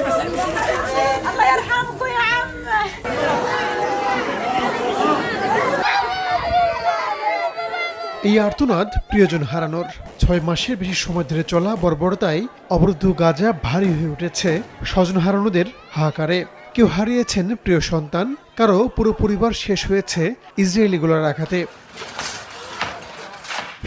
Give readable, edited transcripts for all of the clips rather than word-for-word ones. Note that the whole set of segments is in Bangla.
الله يرحمكم يا عم। এই আর্তনাদ প্রিয়জন হারানোর 6 মাসের বেশি সময় ধরে চলা বর্বরতায় অবরুদ্ধ গাজা ভারী হয়ে উঠেছে স্বজন হারানোদের হাহাকারে। কেউ হারিয়েছেন প্রিয় সন্তান, কারো পুরো পরিবার শেষ হয়েছে ইসরায়েলি গোলার আঘাতে।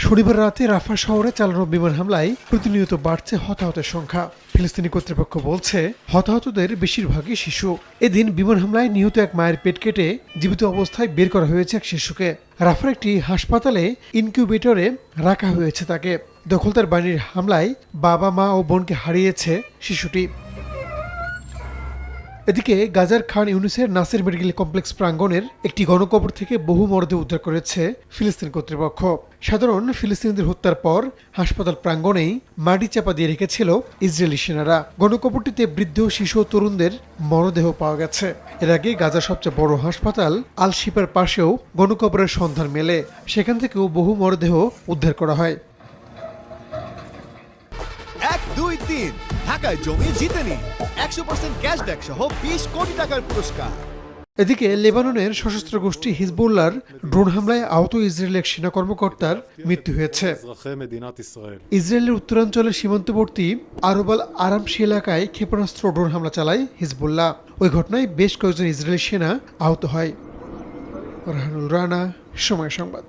শনিবার রাতে রাফা শহরে চালানো বিমান হামলায় প্রতিনিয়ত বাড়ছে হতাহতের সংখ্যা। ফিলিস্তিনি কর্তৃপক্ষ বলছে হতাহতদের বেশিরভাগই শিশু। এদিন বিমান হামলায় নিহত এক মায়ের পেট কেটে জীবিত অবস্থায় বের করা হয়েছে এক শিশুকে। রাফার একটি হাসপাতালে ইনকিউবেটরে রাখা হয়েছে তাকে। দখলদার বাহিনীর হামলায় বাবা মা ও বোনকে হারিয়েছে শিশুটি। এদিকে গাজার খান ইউনিসের নাসের মেডিকেল কমপ্লেক্স প্রাঙ্গণের একটি গণকবর থেকে বহু মরদেহ উদ্ধার করেছে ফিলিস্তিন কর্তৃপক্ষ। সাধারণ ফিলিস্তিনিদের হত্যার পর হাসপাতাল প্রাঙ্গণেই মাটি চাপা দিয়ে রেখেছিল ইসরায়েলি সেনারা। গণকবরটিতে বৃদ্ধ, শিশু ও তরুণদের মরদেহ পাওয়া গেছে। এর আগে গাজার সবচেয়ে বড় হাসপাতাল আল শিফার পাশেও গণকবরের সন্ধান মেলে। সেখান থেকেও বহু মরদেহ উদ্ধার করা হয়। 1, 2, 3 ঢাকায় জমি জিতে নিন 100% ক্যাশব্যাক সহ 20 কোটি টাকার পুরস্কার। এদিকে লেবাননের সশস্ত্র গোষ্ঠী হিজবুল্লাহর ড্রোন হামলায় আহত ইসরায়েলের এক সেনা কর্মকর্তার মৃত্যু হয়েছে। ইসরায়েলের উত্তরাঞ্চলের সীমান্তবর্তী আরবাল আরামশি এলাকায় ক্ষেপণাস্ত্র ড্রোন হামলা চালায় হিজবুল্লাহ। ওই ঘটনায় বেশ কয়েকজন ইসরায়েলি সেনা আহত হয়। রাহানুল রানা, সময় সংবাদ।